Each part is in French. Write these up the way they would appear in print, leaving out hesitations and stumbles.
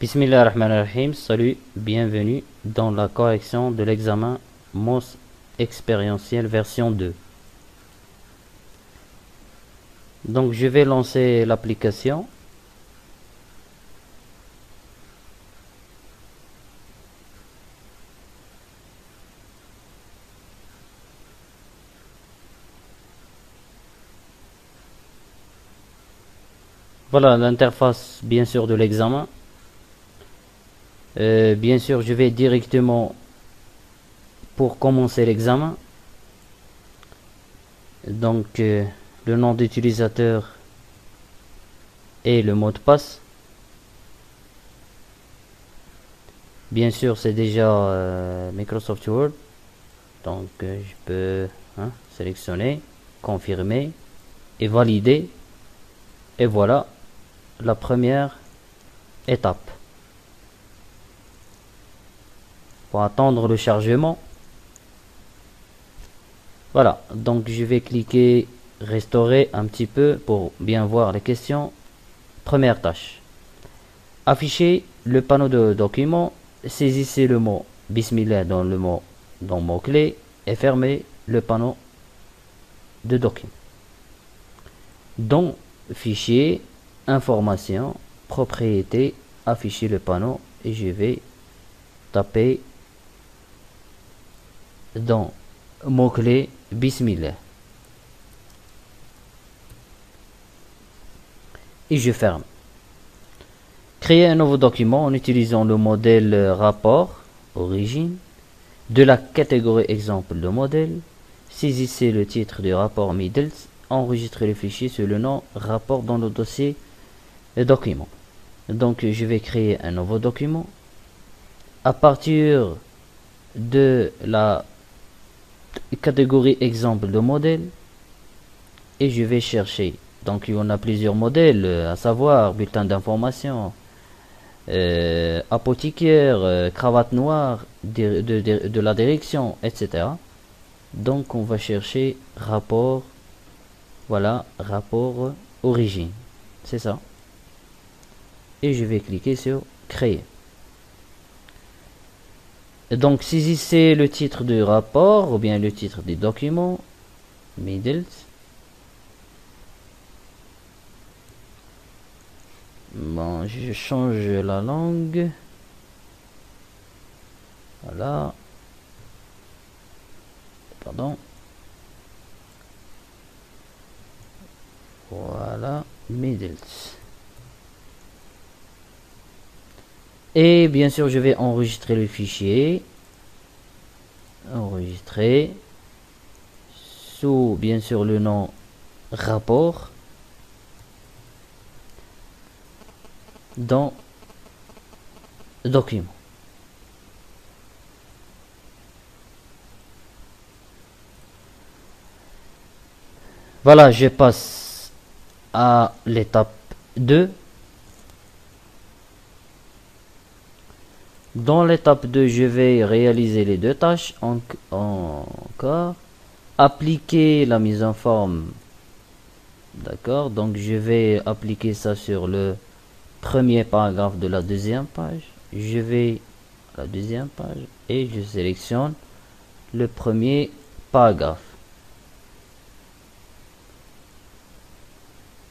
Bismillahirrahmanirrahim, salut, bienvenue dans la correction de l'examen MOS expérientiel version 2. Donc je vais lancer l'application. Voilà l'interface bien sûr de l'examen. Bien sûr je vais directement pour commencer l'examen. Donc le nom d'utilisateur et le mot de passe. Bien sûr c'est déjà Microsoft Word. Donc je peux sélectionner, confirmer et valider. Et voilà la première étape. Pour attendre le chargement. Voilà, donc je vais cliquer restaurer un petit peu pour bien voir les questions. Première tâche. Afficher le panneau de document. Saisissez le mot Bismillah dans le mot-clé et fermez le panneau de document. Dans fichier, information, propriété, afficher le panneau et je vais taper dans mot-clé Bismillah. Et je ferme. Créer un nouveau document en utilisant le modèle rapport, origine, de la catégorie exemple de modèle. Saisissez le titre du rapport Middles. Enregistrez le fichier sur le nom rapport dans le dossier document. Donc je vais créer un nouveau document. À partir de la catégorie exemple de modèle et je vais chercher. Donc il y en a plusieurs modèles, à savoir bulletin d'information, apothicaire, cravate noire, de la direction, etc. Donc on va chercher rapport, voilà, rapport origine, c'est ça. Et je vais cliquer sur créer. Donc saisissez le titre du rapport ou bien le titre du document, Middles. Bon, je change la langue. Voilà. Pardon. Voilà, Middles. Et bien sûr, je vais enregistrer le fichier. Enregistrer. Sous, bien sûr, le nom rapport. Dans document. Voilà, je passe à l'étape 2. Dans l'étape 2, je vais réaliser les deux tâches encore. Appliquer la mise en forme. D'accord, donc je vais appliquer ça sur le premier paragraphe de la deuxième page. Je vais à la deuxième page et je sélectionne le premier paragraphe.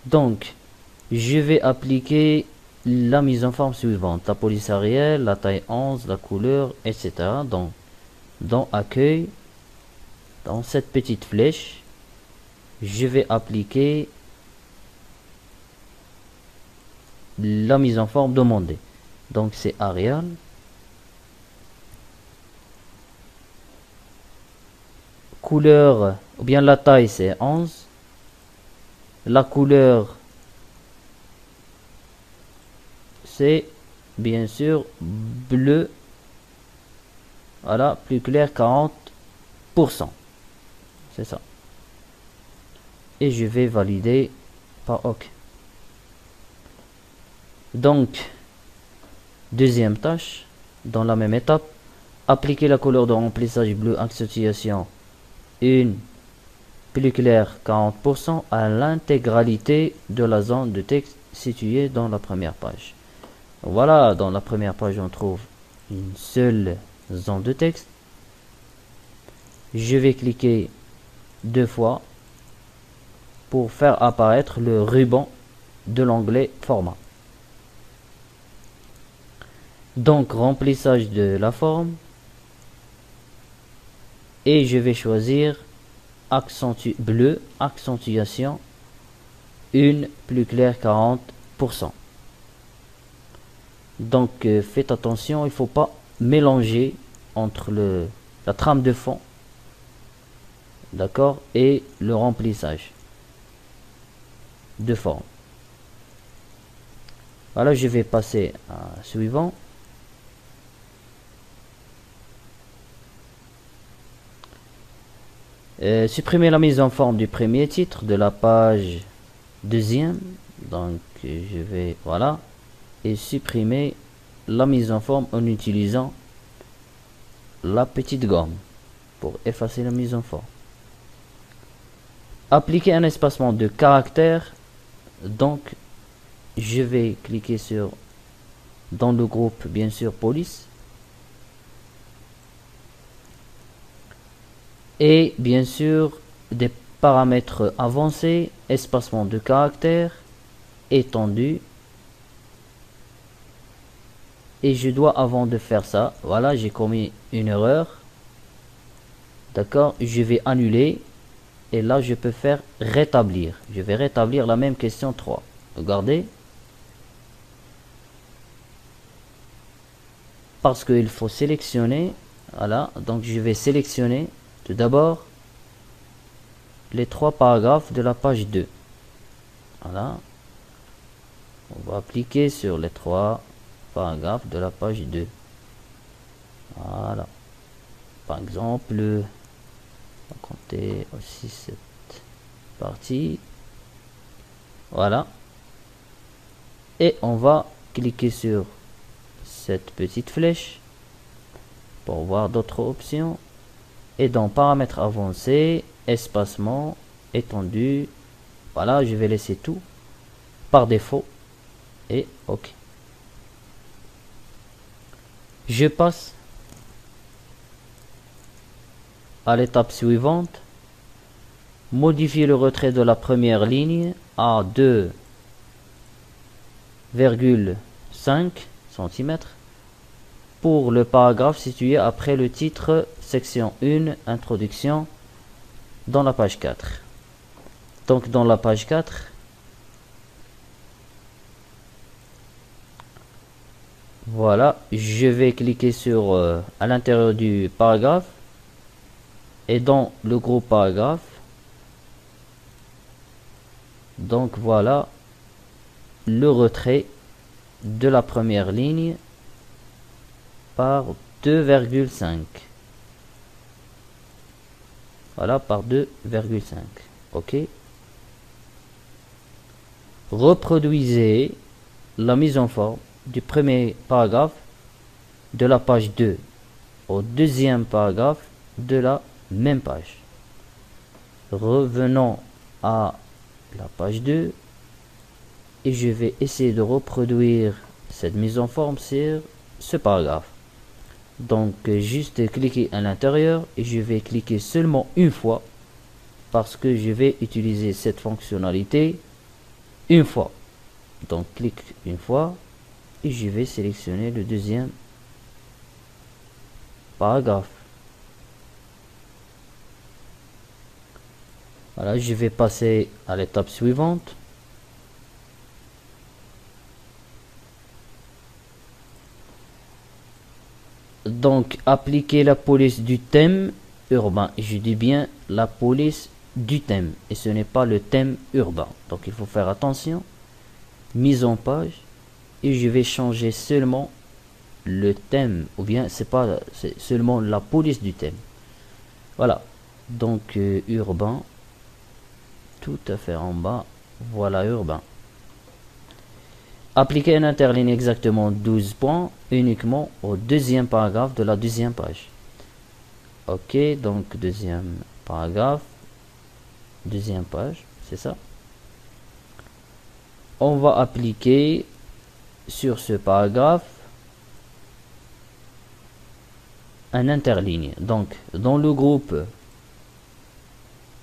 Donc, je vais appliquer la mise en forme suivante. La police Ariel, la taille 11, la couleur, etc. Donc, dans accueil, dans cette petite flèche, je vais appliquer la mise en forme demandée. Donc, c'est Arial. Couleur, ou bien la taille, c'est 11. La couleur, c'est bien sûr bleu. Voilà, plus clair 40%. C'est ça. Et je vais valider par OK. Donc, deuxième tâche, dans la même étape, appliquer la couleur de remplissage bleu accentuation une plus clair 40% à l'intégralité de la zone de texte située dans la première page. Voilà, dans la première page, on trouve une seule zone de texte. Je vais cliquer 2 fois pour faire apparaître le ruban de l'onglet format. Donc, remplissage de la forme. Et je vais choisir bleu, accentuation, une plus claire 40%. Donc faites attention, il ne faut pas mélanger entre la trame de fond, d'accord, et le remplissage de forme. Voilà, je vais passer à suivant. Supprimer la mise en forme du premier titre de la page deuxième. Donc je vais, voilà, et supprimer la mise en forme en utilisant la petite gomme pour effacer la mise en forme. Appliquer un espacement de caractères. Donc je vais cliquer sur, dans le groupe bien sûr police, et bien sûr des paramètres avancés, espacement de caractères, étendue. Et je dois, avant de faire ça, voilà, j'ai commis une erreur, d'accord, je vais annuler, et là je peux faire rétablir. Je vais rétablir la même question 3. Regardez, parce qu'il faut sélectionner, voilà, donc je vais sélectionner tout d'abord les 3 paragraphes de la page 2. Voilà, on va appliquer sur les 3 paragraphes de la page 2. Voilà, par exemple, on va compter aussi cette partie. Voilà, et on va cliquer sur cette petite flèche pour voir d'autres options, et dans paramètres avancés, espacement, étendue, voilà, je vais laisser tout par défaut et OK. Je passe à l'étape suivante. Modifier le retrait de la première ligne à 2,5 cm pour le paragraphe situé après le titre section 1 introduction dans la page 4. Donc dans la page 4, voilà, je vais cliquer sur à l'intérieur du paragraphe et dans le groupe paragraphe. Donc voilà le retrait de la première ligne par 2,5. Voilà, par 2,5. OK. Reproduisez la mise en forme du premier paragraphe de la page 2 au deuxième paragraphe de la même page. Revenons à la page 2 et je vais essayer de reproduire cette mise en forme sur ce paragraphe. Donc juste cliquer à l'intérieur et je vais cliquer seulement une fois parce que je vais utiliser cette fonctionnalité une fois. Donc clique une fois et je vais sélectionner le deuxième paragraphe. Voilà, je vais passer à l'étape suivante. Donc appliquer la police du thème urbain. Je dis bien la police du thème et ce n'est pas le thème urbain. Donc il faut faire attention. Mise en page et je vais changer seulement le thème, ou bien c'est seulement la police du thème. Voilà, donc urbain, tout à fait en bas, voilà urbain. Appliquer une interligne exactement 12 points uniquement au deuxième paragraphe de la deuxième page. OK, donc deuxième paragraphe, deuxième page, c'est ça. On va appliquer sur ce paragraphe un interligne. Donc, dans le groupe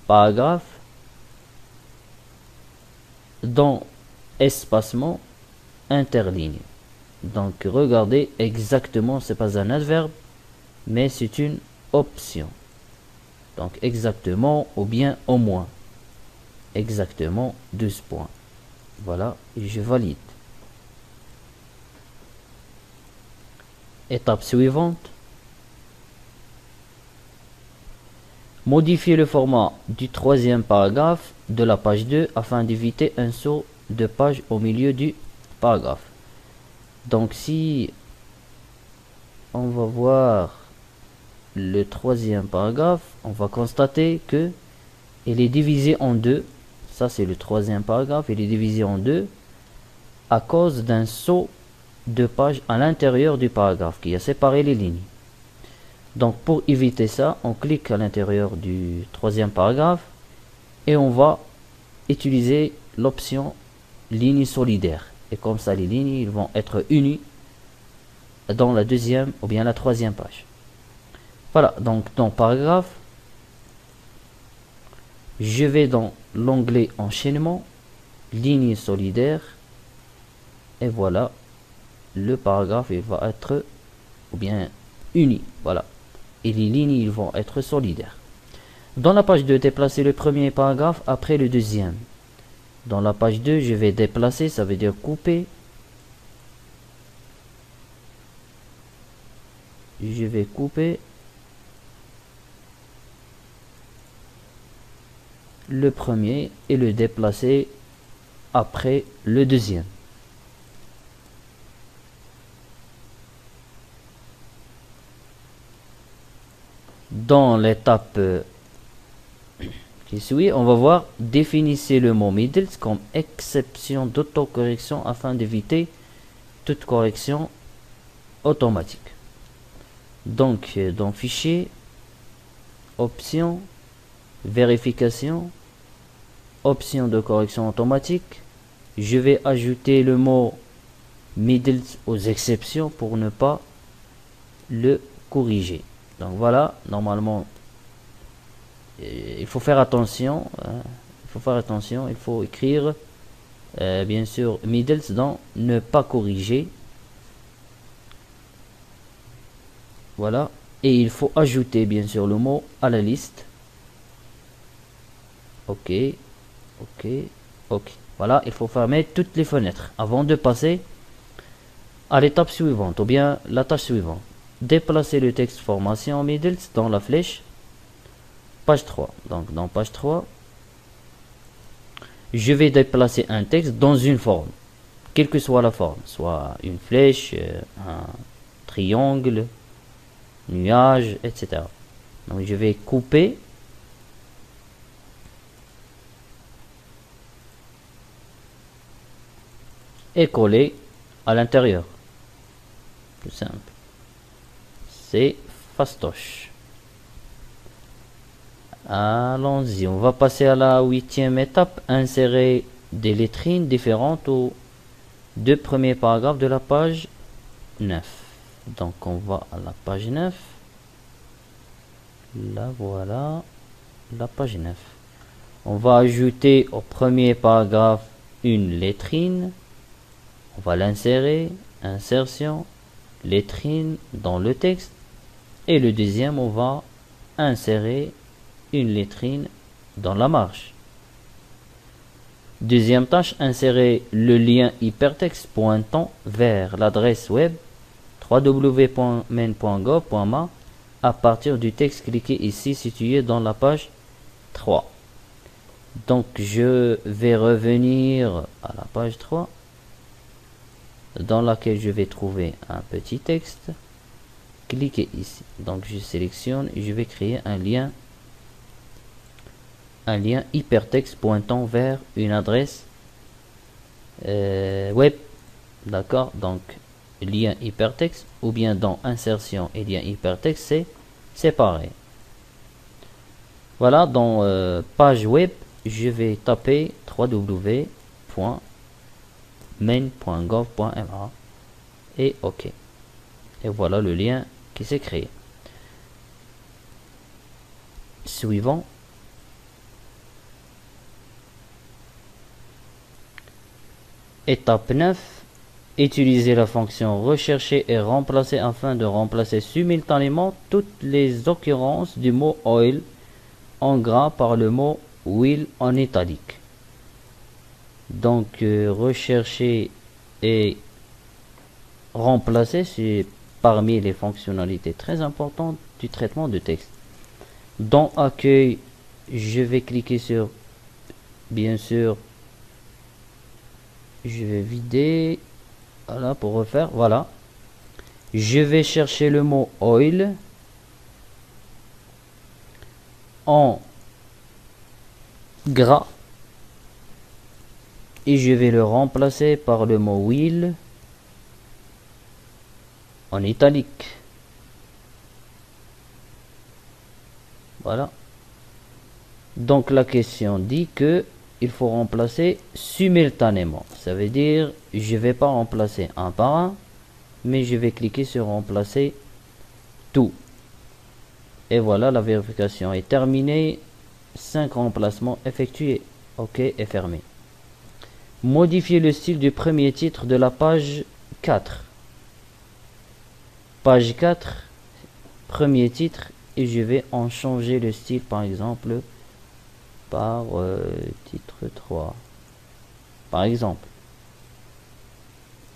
paragraphe, dans espacement, interligne. Donc, regardez exactement, c'est pas un adverbe, mais c'est une option. Donc, exactement ou bien au moins. Exactement 12 points. Voilà, et je valide. Étape suivante. Modifier le format du troisième paragraphe de la page 2 afin d'éviter un saut de page au milieu du paragraphe. Donc si on va voir le troisième paragraphe, on va constater que il est divisé en deux. Ça c'est le troisième paragraphe, il est divisé en deux à cause d'un saut de page à l'intérieur du paragraphe qui a séparé les lignes. Donc pour éviter ça, on clique à l'intérieur du troisième paragraphe et on va utiliser l'option ligne solidaire. Et comme ça, les lignes ils vont être unies dans la deuxième ou bien la troisième page. Voilà, donc dans paragraphe, je vais dans l'onglet enchaînement, ligne solidaire, et voilà, le paragraphe il va être ou bien uni. Voilà. Et les lignes ils vont être solidaires. Dans la page 2, déplacer le premier paragraphe après le deuxième. Dans la page 2, je vais déplacer, ça veut dire couper. Je vais couper le premier et le déplacer après le deuxième. Dans l'étape qui suit, on va voir définissez le mot middle comme exception d'autocorrection afin d'éviter toute correction automatique. Donc dans fichier, option, vérification, option de correction automatique, je vais ajouter le mot middle aux exceptions pour ne pas le corriger. Donc voilà, normalement il faut faire attention, il faut écrire bien sûr middle dans ne pas corriger. Voilà, et il faut ajouter bien sûr le mot à la liste. Ok. Voilà, il faut fermer toutes les fenêtres avant de passer à l'étape suivante ou bien la tâche suivante. Déplacer le texte formation middle dans la flèche page 3. Donc dans page 3, je vais déplacer un texte dans une forme, quelle que soit la forme, soit une flèche, un triangle, nuage, etc. Donc je vais couper et coller à l'intérieur. Tout simple. C'est fastoche. Allons-y, on va passer à la 8e étape, insérer des lettrines différentes aux deux premiers paragraphes de la page 9. Donc on va à la page 9. Là voilà, la page 9. On va ajouter au premier paragraphe une lettrine. On va l'insérer, insertion, lettrine dans le texte. Et le deuxième, on va insérer une lettrine dans la marge. Deuxième tâche, insérer le lien hypertexte pointant vers l'adresse web www.main.gov.ma à partir du texte cliqué ici situé dans la page 3. Donc je vais revenir à la page 3 dans laquelle je vais trouver un petit texte. Cliquez ici. Donc je sélectionne et je vais créer un lien hypertexte pointant vers une adresse web. D'accord, donc lien hypertexte ou bien dans insertion et lien hypertexte, c'est séparé. Voilà, dans page web, je vais taper www.main.gov.ma main.gov.ma et OK. Et voilà le lien qui s'est créé. Suivant. Étape 9. Utiliser la fonction rechercher et remplacer afin de remplacer simultanément toutes les occurrences du mot oil en gras par le mot will en italique. Donc rechercher et remplacer, c'est parmi les fonctionnalités très importantes du traitement de texte. Dans accueil, je vais cliquer sur, bien sûr, je vais vider, voilà, pour refaire, voilà. Je vais chercher le mot oil en gras et je vais le remplacer par le mot will en italique. Voilà. Donc la question dit que il faut remplacer simultanément. Ça veut dire je vais pas remplacer un par un, mais je vais cliquer sur remplacer tout. Et voilà, la vérification est terminée. 5 remplacements effectués. OK et fermé. Modifier le style du premier titre de la page 4. Page 4, premier titre, et je vais en changer le style, par exemple, par titre 3. Par exemple.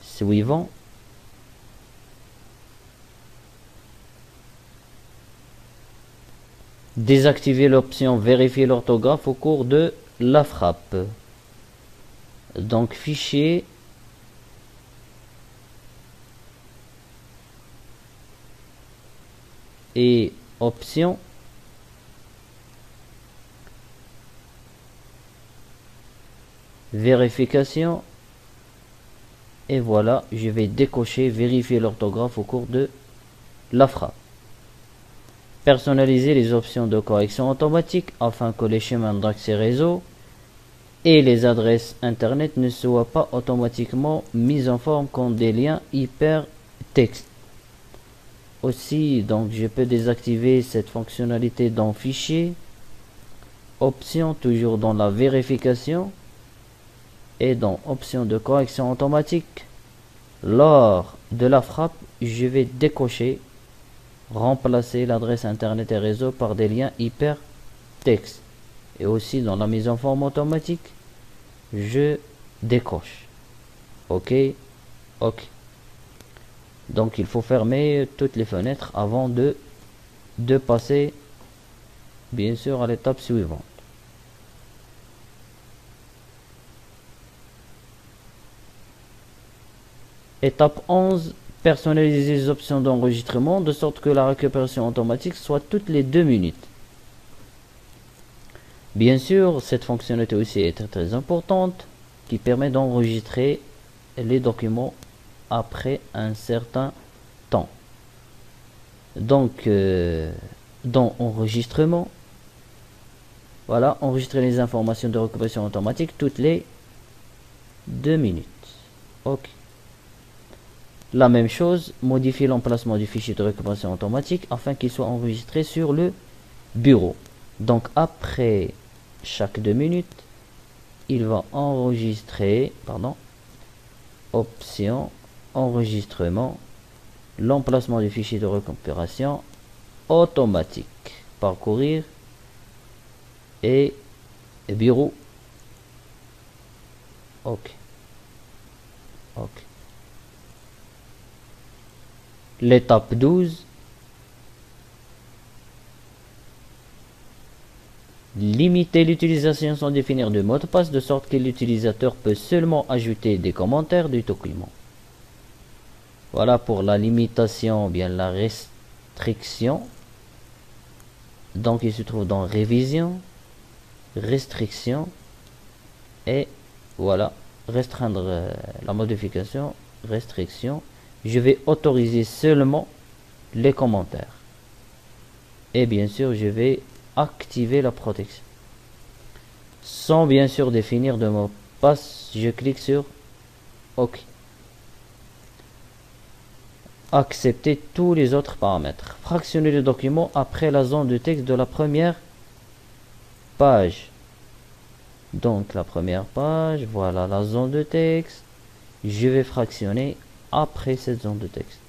Suivant. Désactiver l'option vérifier l'orthographe au cours de la frappe. Donc fichier, et option, vérification, et voilà, je vais décocher vérifier l'orthographe au cours de la frappe. Personnaliser les options de correction automatique afin que les chemins d'accès réseau et les adresses internet ne soient pas automatiquement mis en forme comme des liens hypertexte. Aussi, donc je peux désactiver cette fonctionnalité dans fichier, option, toujours dans la vérification, et dans option de correction automatique. Lors de la frappe, je vais décocher remplacer l'adresse internet et réseau par des liens hypertexte. Et aussi dans la mise en forme automatique, je décoche. OK. OK. Donc il faut fermer toutes les fenêtres avant de passer bien sûr à l'étape suivante. Étape 11. Personnaliser les options d'enregistrement de sorte que la récupération automatique soit toutes les 2 minutes. Bien sûr, cette fonctionnalité aussi est très importante qui permet d'enregistrer les documents après un certain temps. Donc, dans enregistrement, voilà, enregistrer les informations de récupération automatique toutes les 2 minutes. OK. La même chose, modifier l'emplacement du fichier de récupération automatique afin qu'il soit enregistré sur le bureau. Donc après chaque 2 minutes, il va enregistrer, option, enregistrement, l'emplacement du fichier de récupération automatique, parcourir et bureau. OK. OK. L'étape 12. Limiter l'utilisation sans définir de mot de passe de sorte que l'utilisateur peut seulement ajouter des commentaires du document. Voilà pour la limitation, bien la restriction. Donc il se trouve dans révision, restriction et voilà, restreindre la modification, restriction. Je vais autoriser seulement les commentaires. Et bien sûr, je vais activer la protection. Sans bien sûr définir de mot de passe, je clique sur OK. Accepter tous les autres paramètres. Fractionner le document après la zone de texte de la première page. Donc la première page, voilà la zone de texte. Je vais fractionner après cette zone de texte.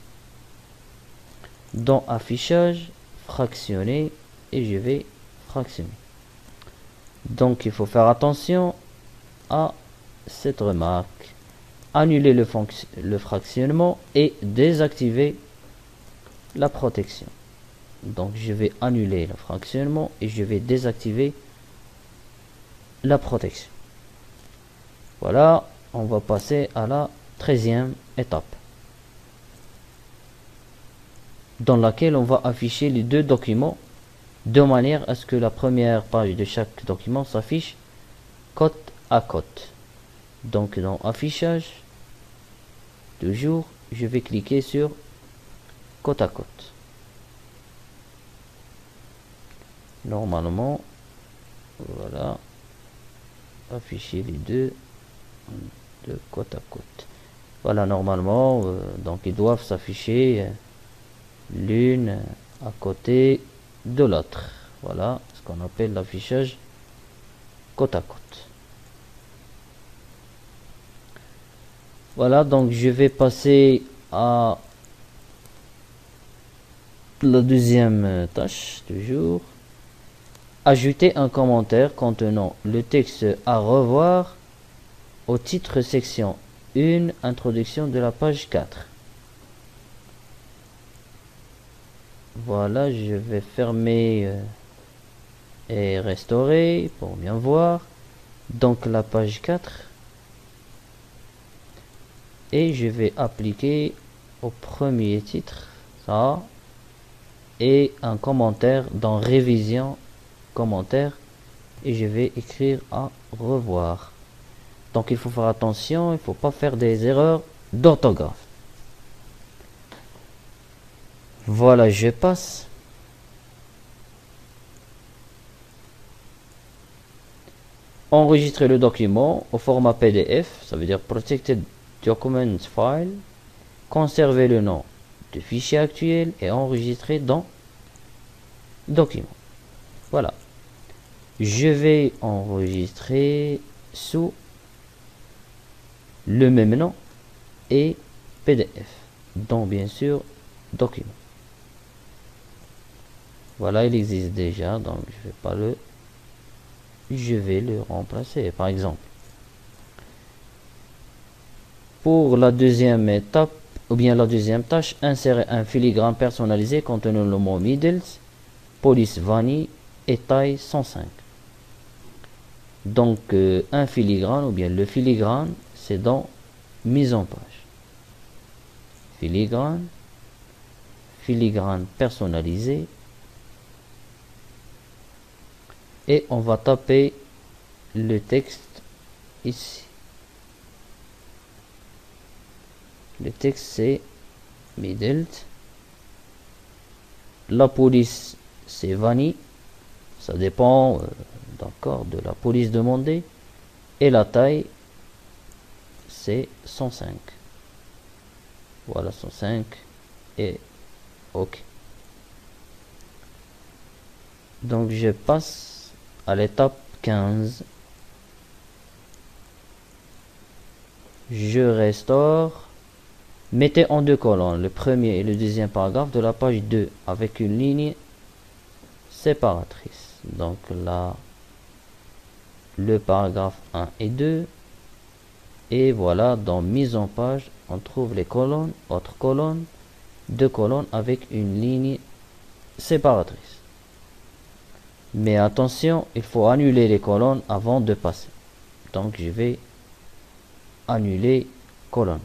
Dans affichage, fractionner et je vais fractionner. Donc il faut faire attention à cette remarque. Annuler le fractionnement et désactiver la protection. Donc je vais annuler le fractionnement et je vais désactiver la protection. Voilà, on va passer à la 13e étape, dans laquelle on va afficher les deux documents de manière à ce que la première page de chaque document s'affiche côte à côte. Donc dans affichage, toujours, je vais cliquer sur côte à côte. Normalement, voilà, afficher les deux de côte à côte. Voilà, normalement, donc ils doivent s'afficher l'une à côté de l'autre. Voilà ce qu'on appelle l'affichage côte à côte. Voilà, donc je vais passer à la deuxième tâche, toujours. Ajouter un commentaire contenant le texte à revoir au titre section 1, introduction de la page 4. Voilà, je vais fermer et restaurer pour bien voir. Donc la page 4. Et je vais appliquer au premier titre ça et un commentaire dans révision commentaire et je vais écrire à revoir. Donc il faut faire attention, il faut pas faire des erreurs d'orthographe. Voilà, je passe. Enregistrer le document au format PDF, ça veut dire Protected Documents File. Conserver le nom du fichier actuel et enregistrer dans document. Voilà. Je vais enregistrer sous le même nom et PDF. Donc bien sûr, document. Voilà, il existe déjà, donc je vais le remplacer, par exemple. Pour la deuxième étape, ou bien la deuxième tâche, insérer un filigrane personnalisé contenant le mot Middles, police vanille et taille 105. Donc un filigrane, ou bien le filigrane, c'est dans mise en page. Filigrane, filigrane personnalisé. Et on va taper le texte ici. Le texte c'est Middle. La police c'est vanille. Ça dépend d'accord de la police demandée. Et la taille c'est 105. Voilà 105 et OK. Donc je passe à l'étape 15. Je restaure. Mettez en deux colonnes le premier et le deuxième paragraphe de la page 2 avec une ligne séparatrice. Donc là, le paragraphe 1 et 2. Et voilà, dans mise en page, on trouve les colonnes, autre colonne, deux colonnes avec une ligne séparatrice. Mais attention, il faut annuler les colonnes avant de passer. Donc je vais annuler colonne.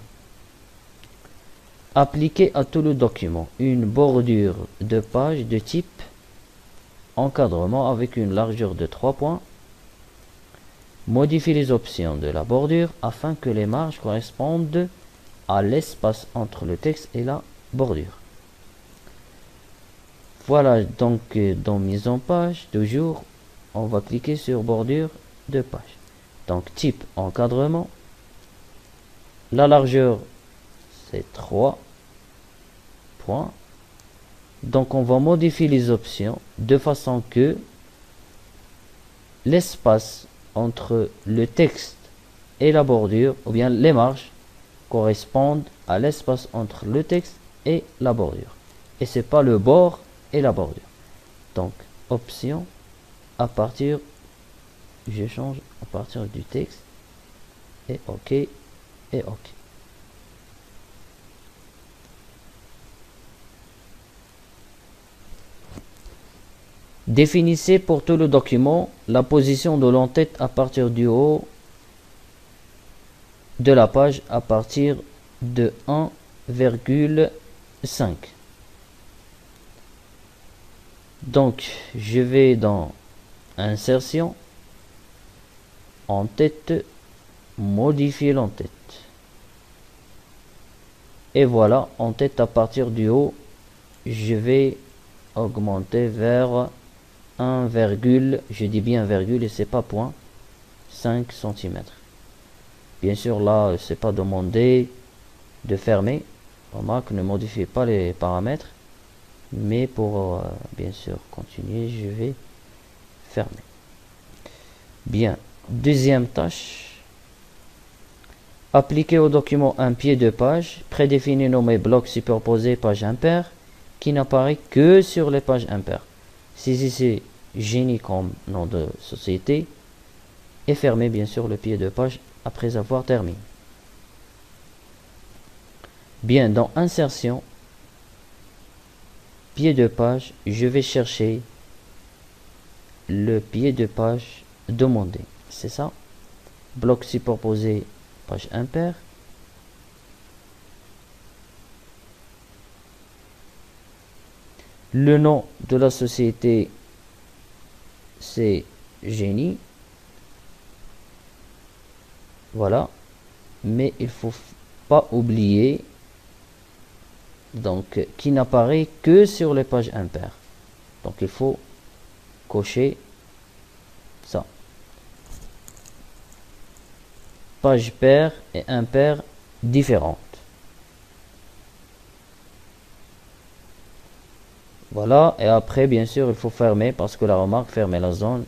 Appliquer à tout le document une bordure de page de type encadrement avec une largeur de 3 points. Modifier les options de la bordure afin que les marges correspondent à l'espace entre le texte et la bordure. Voilà, donc dans mise en page, toujours, on va cliquer sur bordure de page. Donc type encadrement, La largeur, c'est 3 points. Donc on va modifier les options de façon que l'espace entre le texte et la bordure, ou bien les marges, correspondent à l'espace entre le texte et la bordure. Et c'est pas le bord et la bordure. Donc, option, à partir, je change à partir du texte, et OK, et OK. Définissez pour tout le document la position de l'entête à partir du haut de la page à partir de 1,5. Donc, je vais dans Insertion, en-tête, modifier l'en-tête. Et voilà, en-tête à partir du haut, je vais augmenter vers 1, je dis bien virgule et c'est pas point, 5 cm. Bien sûr, là, c'est pas demandé de fermer. Remarque, ne modifiez pas les paramètres. Mais pour, bien sûr, continuer, je vais fermer. Bien. Deuxième tâche. Appliquer au document un pied de page prédéfini nommé bloc superposé page impair qui n'apparaît que sur les pages impaires. Saisissez Génie comme nom de société et fermez bien sûr le pied de page après avoir terminé. Bien, dans Insertion, pied de page, je vais chercher le pied de page demandé. C'est ça. Bloc superposé page impair. Le nom de la société, c'est Génie. Voilà. Mais il faut pas oublier donc qui n'apparaît que sur les pages impaires. Donc il faut cocher ça. Page paire et impaire différentes. Voilà, et après bien sûr il faut fermer parce que la remarque fermer la zone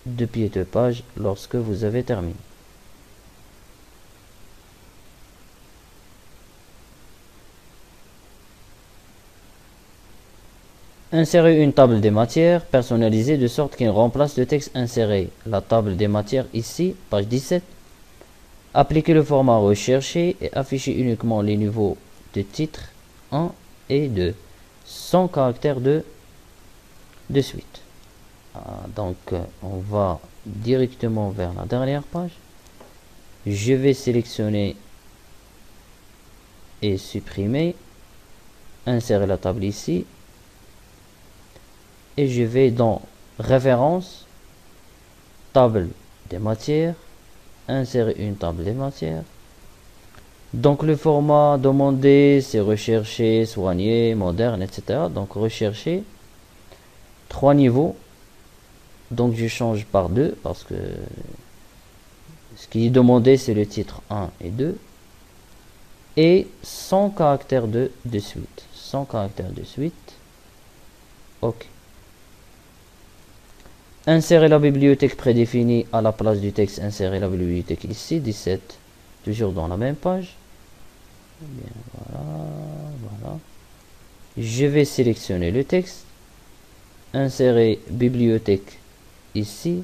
de pied de page lorsque vous avez terminé. Insérer une table des matières personnalisée de sorte qu'il remplace le texte inséré. La table des matières ici, page 17. Appliquer le format recherché et afficher uniquement les niveaux de titre 1 et 2, sans caractère de suite. Donc on va directement vers la dernière page. Je vais sélectionner et supprimer. Insérer la table ici. Et je vais dans Référence, table des matières, insérer une table des matières. Donc le format demandé, c'est recherché, soigné, moderne, etc. Donc rechercher, 3 niveaux. Donc je change par 2 parce que ce qui est demandé, c'est le titre 1 et 2. Et sans caractère de suite. Sans caractère de suite. OK. Insérer la bibliothèque prédéfinie à la place du texte. Insérer la bibliothèque ici, 17, toujours dans la même page. Bien, voilà. Je vais sélectionner le texte. Insérer bibliothèque ici.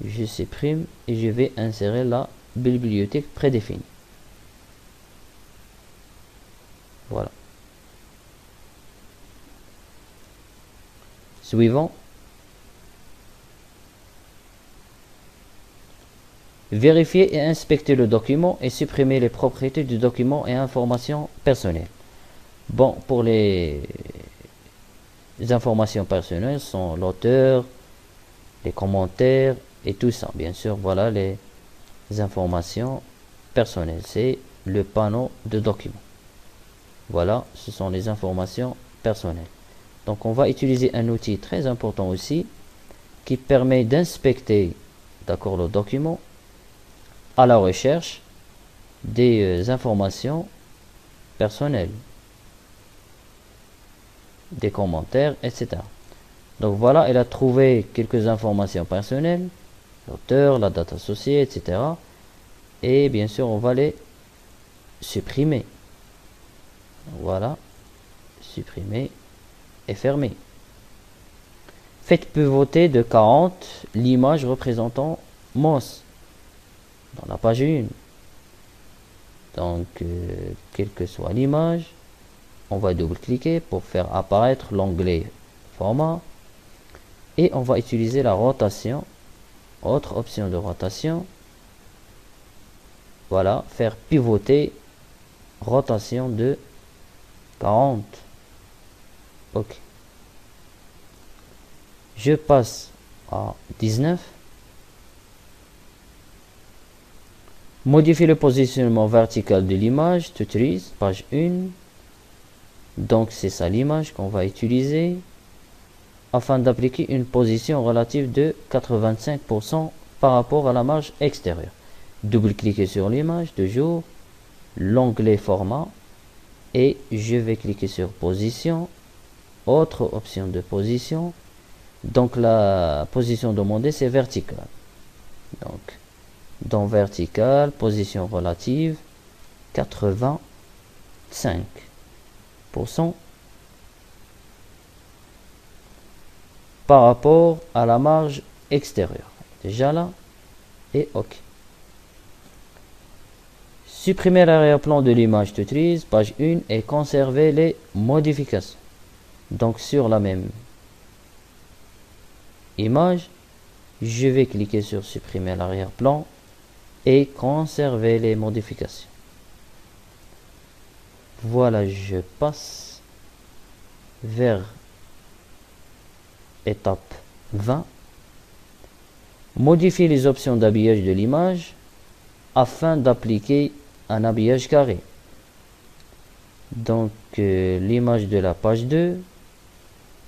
Je supprime et je vais insérer la bibliothèque prédéfinie. Voilà. Suivant. Vérifier et inspecter le document et supprimer les propriétés du document et informations personnelles. Bon, pour les informations personnelles sont l'auteur, les commentaires et tout ça. Bien sûr, voilà les informations personnelles. C'est le panneau de document. Voilà, ce sont les informations personnelles. Donc, on va utiliser un outil très important aussi qui permet d'inspecter, d'accord, le document à la recherche. des informations personnelles, des commentaires, etc. Donc voilà, elle a trouvé quelques informations personnelles, l'auteur, la date associée, etc. Et bien sûr, on va les supprimer. Voilà, supprimer et fermer. Faites pivoter de 40 l'image représentant Moss dans la page 1. Donc, quelle que soit l'image, on va double-cliquer pour faire apparaître l'onglet format et on va utiliser la rotation, autre option de rotation. Voilà, faire pivoter, rotation de 40. Ok. Je passe à 19. Modifier le positionnement vertical de l'image, tutorials, page 1. Donc c'est ça l'image qu'on va utiliser afin d'appliquer une position relative de 85% par rapport à la marge extérieure. Double-cliquez sur l'image de jour, l'onglet format et je vais cliquer sur position, autre option de position. Donc la position demandée c'est verticale. Donc dans vertical, position relative 85% par rapport à la marge extérieure. Déjà là et OK. Supprimer l'arrière-plan de l'image tutrice, page 1 et conserver les modifications. Donc sur la même image, je vais cliquer sur supprimer l'arrière-plan et conserver les modifications. Voilà, je passe vers étape 20. Modifier les options d'habillage de l'image afin d'appliquer un habillage carré. Donc l'image de la page 2,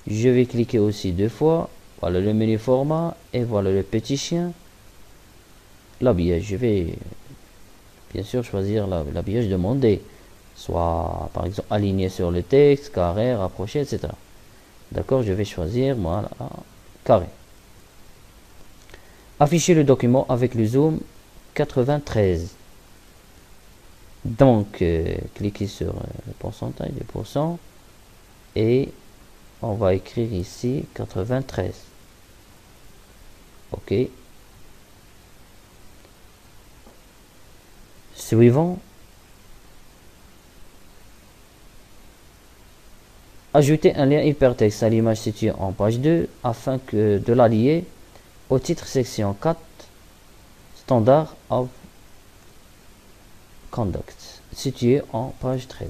je vais cliquer aussi deux fois. Voilà le menu format et voilà le petit chien. L'habillage, je vais bien sûr choisir l'habillage demandé, soit par exemple aligné sur le texte, carré, rapproché, etc. D'accord, je vais choisir voilà carré. Afficher le document avec le zoom 93. Donc cliquez sur le pourcentage de pourcent et on va écrire ici 93. OK. Suivant. Ajouter un lien hypertexte à l'image située en page 2 afin de la lier au titre section 4 Standard of Conduct situé en page 13.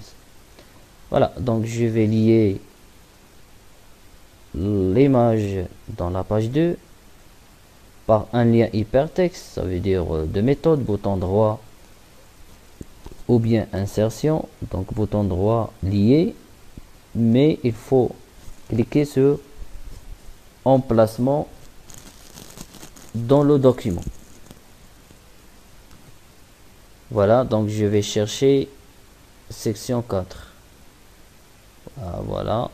Voilà, donc je vais lier l'image dans la page 2 par un lien hypertexte, ça veut dire de méthode, bouton droit ou bien insertion, donc bouton droit lié, mais il faut cliquer sur emplacement dans le document. Voilà, donc je vais chercher section 4. Voilà.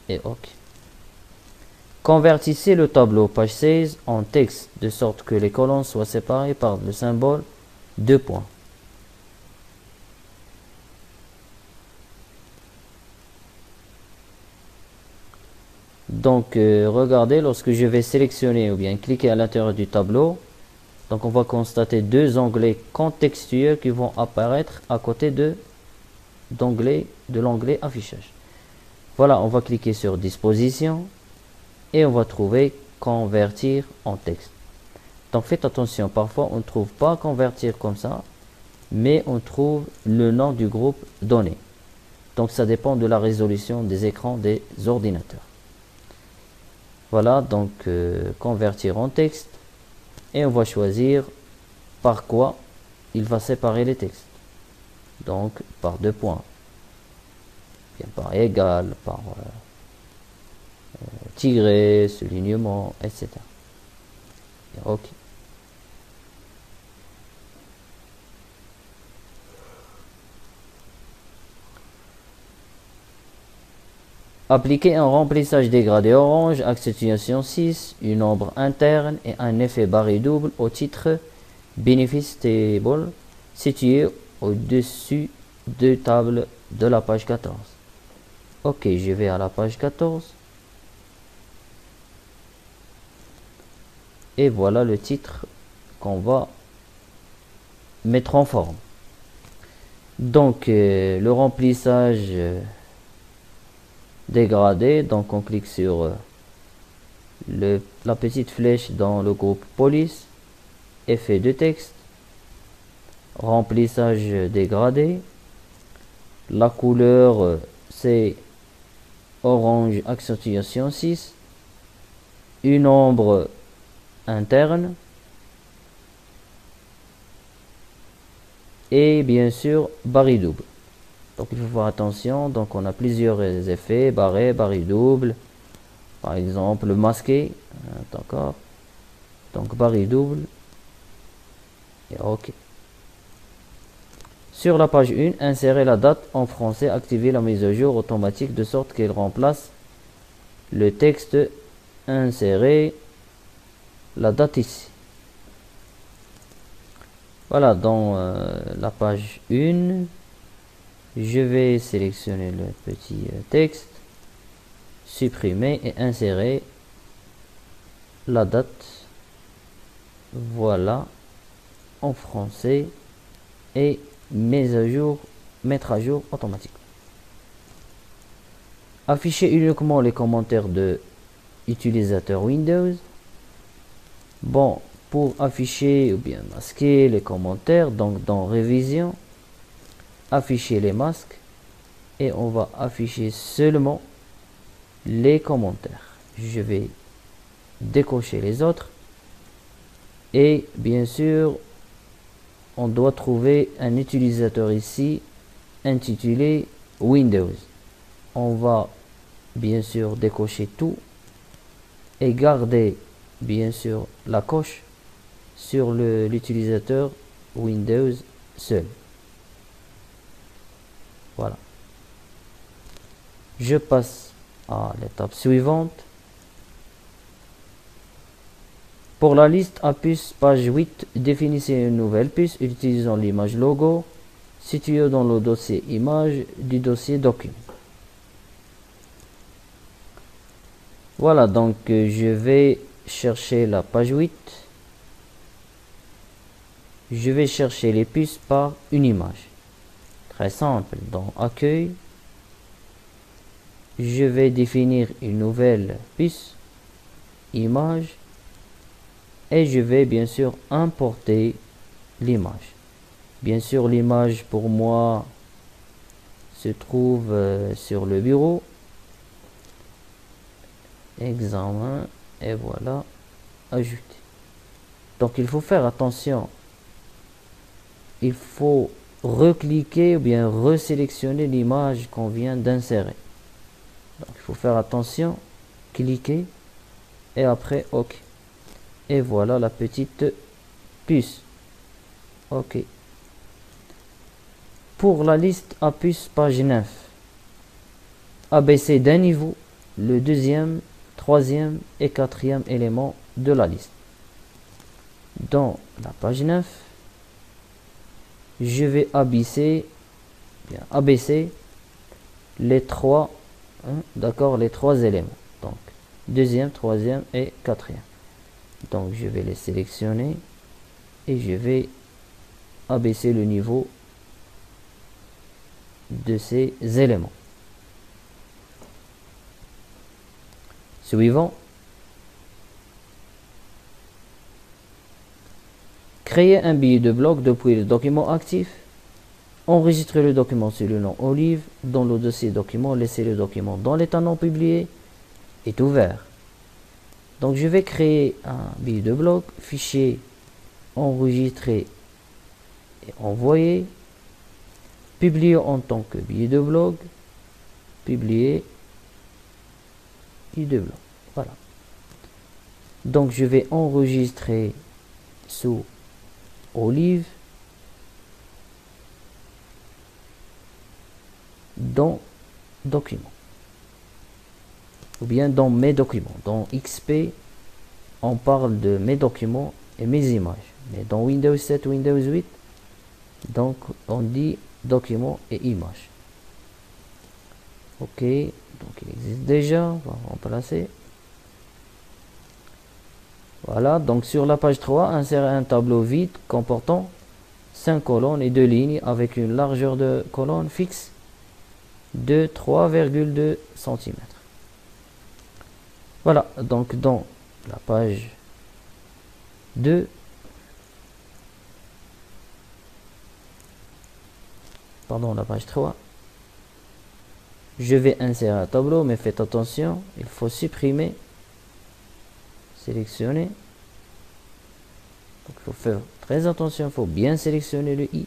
Et OK. Convertissez le tableau page 16 en texte de sorte que les colonnes soient séparées par le symbole de points. Donc regardez, lorsque je vais sélectionner ou bien cliquer à l'intérieur du tableau, donc on va constater deux onglets contextuels qui vont apparaître à côté de l'onglet affichage. Voilà, on va cliquer sur disposition et on va trouver convertir en texte. Donc faites attention, parfois on ne trouve pas convertir comme ça, mais on trouve le nom du groupe donné. Donc ça dépend de la résolution des écrans des ordinateurs. Voilà, donc convertir en texte et on va choisir par quoi il va séparer les textes. Donc par deux points, bien par égal, par tiret, soulignement, etc. OK. Appliquer un remplissage dégradé orange, accentuation 6, une ombre interne et un effet barré double au titre Benefits Table situé au-dessus de table de la page 14. Ok, je vais à la page 14. Et voilà le titre qu'on va mettre en forme. Donc, le remplissage dégradé. Donc, on clique sur la petite flèche dans le groupe police. Effet de texte. Remplissage dégradé. La couleur, c'est orange accentuation 6. Une ombre interne. Et bien sûr, barré double. Donc il faut faire attention. Donc on a plusieurs effets. Barré, barré double. Par exemple, masqué. D'accord. Donc barré double. Et OK. Sur la page 1, insérer la date en français. Activer la mise à jour automatique de sorte qu'elle remplace le texte. Insérer la date ici. Voilà, dans la page 1, je vais sélectionner le petit texte, supprimer et insérer la date. Voilà, en français et mettre à jour automatiquement. Afficher uniquement les commentaires de utilisateur Windows. Bon, pour afficher ou bien masquer les commentaires, donc dans révision, afficher les masques et on va afficher seulement les commentaires. Je vais décocher les autres et bien sûr on doit trouver un utilisateur ici intitulé Windows. On va bien sûr décocher tout et garder bien sûr la coche sur l'utilisateur Windows seul. Voilà. Je passe à l'étape suivante. Pour la liste à puces, page 8, définissez une nouvelle puce utilisant l'image logo située dans le dossier image du dossier document. Voilà, donc je vais chercher la page 8. Je vais chercher les puces par une image. Très simple, dans accueil, je vais définir une nouvelle puce, image, et je vais bien sûr importer l'image. Bien sûr, l'image pour moi se trouve sur le bureau. Examen, et voilà, ajouter. Donc il faut faire attention. Il faut recliquer ou bien resélectionner l'image qu'on vient d'insérer. Donc il faut faire attention, cliquer et après OK. Et voilà la petite puce. OK. Pour la liste à puces, page 9. Abaisser d'un niveau le deuxième, troisième et quatrième élément de la liste. Dans la page 9, je vais abaisser les trois, d'accord, les trois éléments. Donc, deuxième, troisième et quatrième. Donc, je vais les sélectionner et je vais abaisser le niveau de ces éléments. Suivant. Créer un billet de bloc depuis le document actif. Enregistrer le document sur le nom Olive. Dans le dossier document, laisser le document dans l'état non publié est ouvert. Donc je vais créer un billet de bloc, fichier enregistrer et envoyer, publier en tant que billet de bloc, publier billet de bloc. Voilà. Donc je vais enregistrer sous Olive dans document. ou bien dans mes documents. Dans XP, on parle de mes documents et mes images. Mais dans Windows 7, Windows 8, donc on dit documents et images. Ok, donc il existe déjà, on va remplacer. Voilà, donc sur la page 3, insérer un tableau vide comportant 5 colonnes et 2 lignes avec une largeur de colonne fixe de 3,2 cm. Voilà, donc dans la page 2, pardon, la page 3, je vais insérer un tableau, mais faites attention, il faut supprimer, sélectionner. Donc il faut faire très attention, il faut bien sélectionner le i,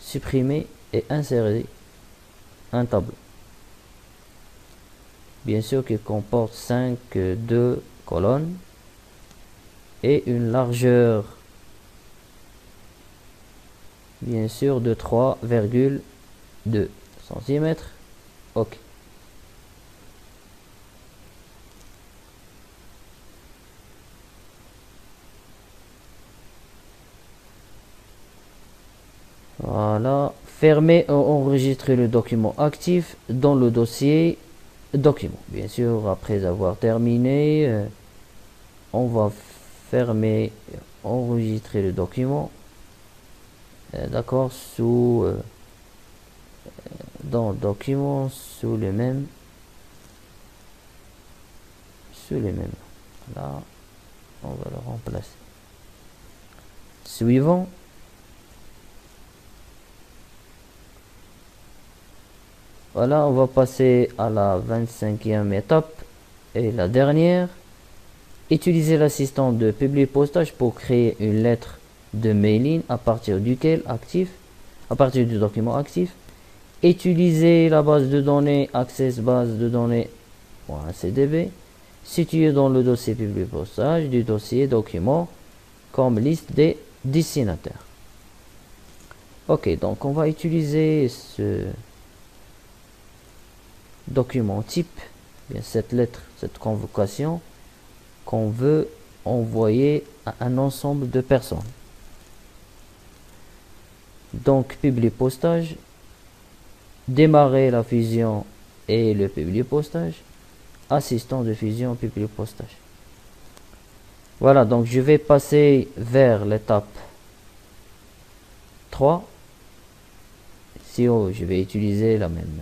supprimer et insérer un tableau. Bien sûr qu'il comporte 2 colonnes et une largeur bien sûr de 3,2 cm. Ok. Voilà. Fermer ou enregistrer le document actif dans le dossier document. Bien sûr, après avoir terminé, on va fermer, enregistrer le document. D'accord, dans le document, sous le même. Là, on va le remplacer. Suivant. Voilà, on va passer à la 25e étape et la dernière. Utiliser l'assistant de publipostage pour créer une lettre de mailing à partir duquel actif, à partir du document actif. Utiliser la base de données access base de données.cdb située dans le dossier publipostage du dossier document comme liste des destinataires. Ok, donc on va utiliser ce document type, bien cette lettre, cette convocation qu'on veut envoyer à un ensemble de personnes. Donc publipostage, démarrer la fusion et le publipostage, assistant de fusion publipostage. Voilà, donc je vais passer vers l'étape 3. Si je vais utiliser la même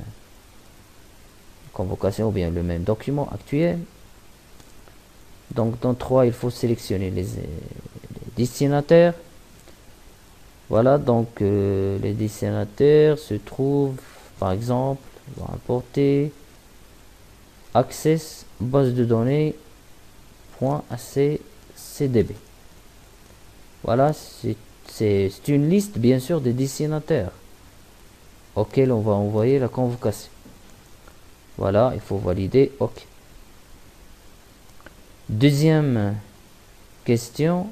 convocation ou bien le même document actuel. Donc dans 3, il faut sélectionner les destinataires. Voilà, donc les destinataires se trouvent, par exemple, on va importer access base de données .cdb. Voilà, c'est une liste bien sûr des destinataires auxquels on va envoyer la convocation. Voilà, il faut valider OK. Deuxième question.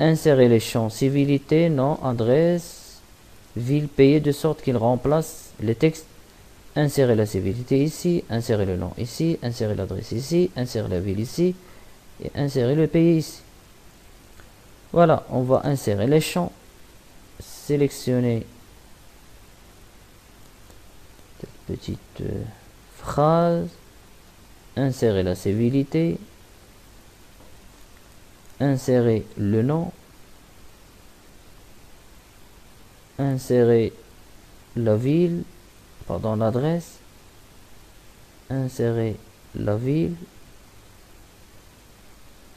Insérer les champs civilité, nom, adresse, ville, pays de sorte qu'il remplace les textes. Insérer la civilité ici, insérer le nom ici, insérer l'adresse ici, insérer la ville ici et insérer le pays ici. Voilà, on va insérer les champs, sélectionner cette petite phrase, insérer la civilité, insérer le nom, insérer la ville, pardon, l'adresse, insérer la ville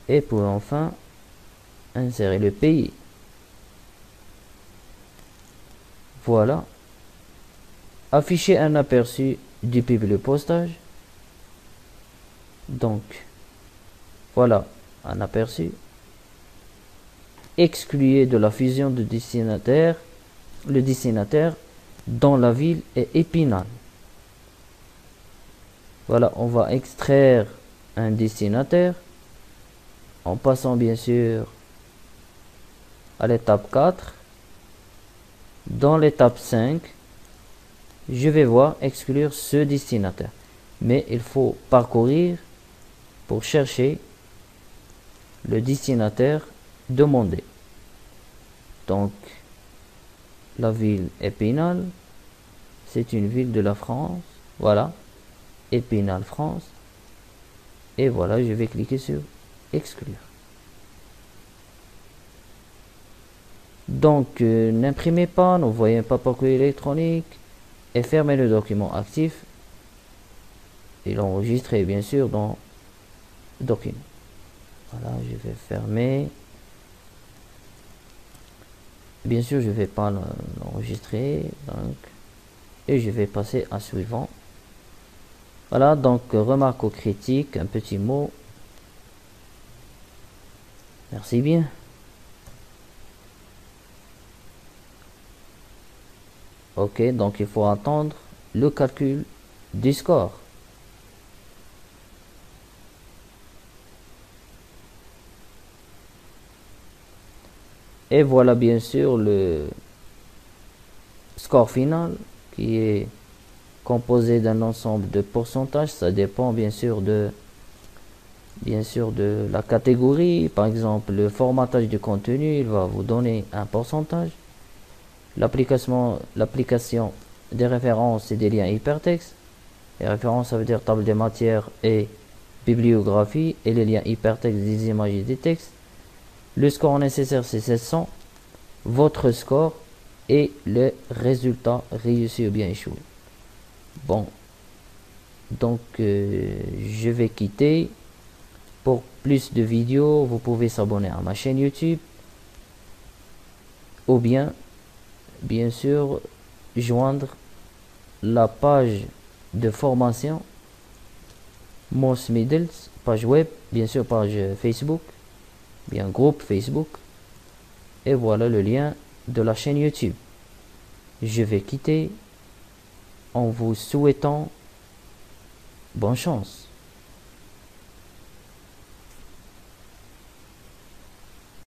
et pour enfin insérer le pays. Voilà. Afficher un aperçu du publipostage. Donc, voilà un aperçu. Excluer de la fusion de destinataire, le destinataire dont la ville est Épinal. Voilà, on va extraire un destinataire en passant bien sûr à l'étape 4. Dans l'étape 5, je vais voir exclure ce destinataire. mais il faut parcourir pour chercher le destinataire demandé. Donc, la ville Épinal, c'est une ville de la France. Voilà, Épinal, France. Et voilà, je vais cliquer sur exclure. Donc, n'imprimez pas, n'envoyez pas par courrier électronique et fermez le document actif et l'enregistrez bien sûr dans le document. Voilà, je vais fermer. Bien sûr, je ne vais pas l'enregistrer, donc, et je vais passer à suivant. Voilà, donc remarque aux critiques, un petit mot. Merci bien. Ok, donc il faut attendre le calcul du score. Et voilà bien sûr le score final qui est composé d'un ensemble de pourcentages. Ça dépend bien sûr de la catégorie. Par exemple, le formatage du contenu, il va vous donner un pourcentage. L'application des références et des liens hypertextes. Les références, ça veut dire table des matières et bibliographie, et les liens hypertextes des images et des textes. Le score nécessaire, c'est 700. Votre score et le résultat réussi ou bien échoué. Bon, donc je vais quitter. Pour plus de vidéos, vous pouvez s'abonner à ma chaîne YouTube ou bien sûr joindre la page de formation Moss Middles, page web, bien sûr page Facebook, bien groupe Facebook, et voilà le lien de la chaîne YouTube. Je vais quitter en vous souhaitant bonne chance.